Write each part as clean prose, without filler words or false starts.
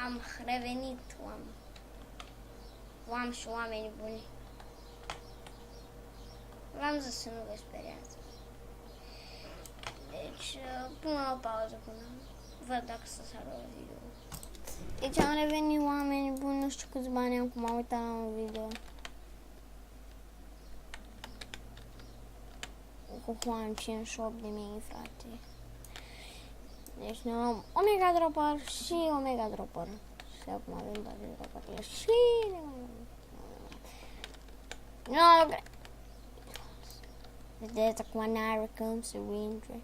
Am revenit, oameni și oameni buni. V-am zis să nu vă speriați. Deci, pun o pauză până văd dacă să salvă video. Deci am revenit, oameni buni, nu știu câți bani am, cum am uitat la un video. Cu am 58.000, frate. Deci ne luăm Omega Dropper și Omega Dropper. Și acum avem toate dropperele și no, vedeți acum n-are cum să intre.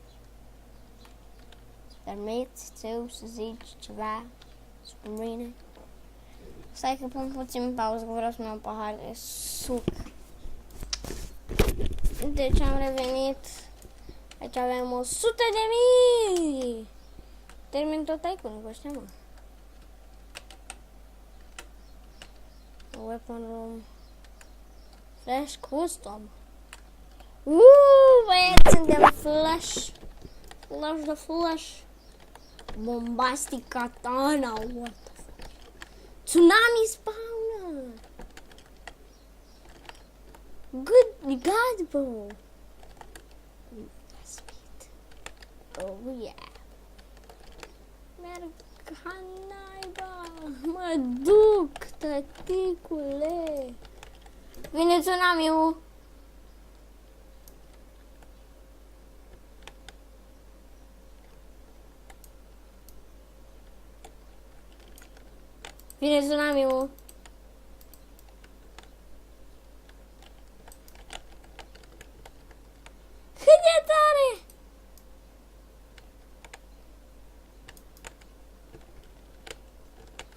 Permiți tu să zici ceva super bine? Stai că pun puțin pauză, că vreau să mi iau un pahar de suc. Deci am revenit. Aici avem 100.000. Termin tot Tycoon, cu ăștia, mă. Weapon room. Flash custom. Băieți, suntem flash. Flash the flash. Bombastic katana. What the fuck? Tsunami spawner. Good God, bro. Speed. Oh yeah. Merg ca naiba. Mă duc, tăticule. Vine tsunami-ul. Vine tsunami-ul. Cât de tare!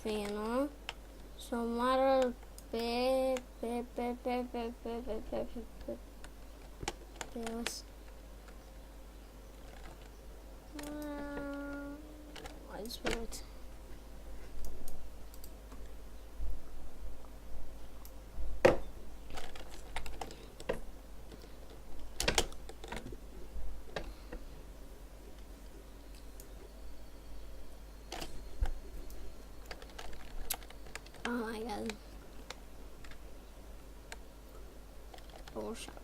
Fie, nu? Să omoară pe ăsta. Hai să văd. Oh my god. Bullshit.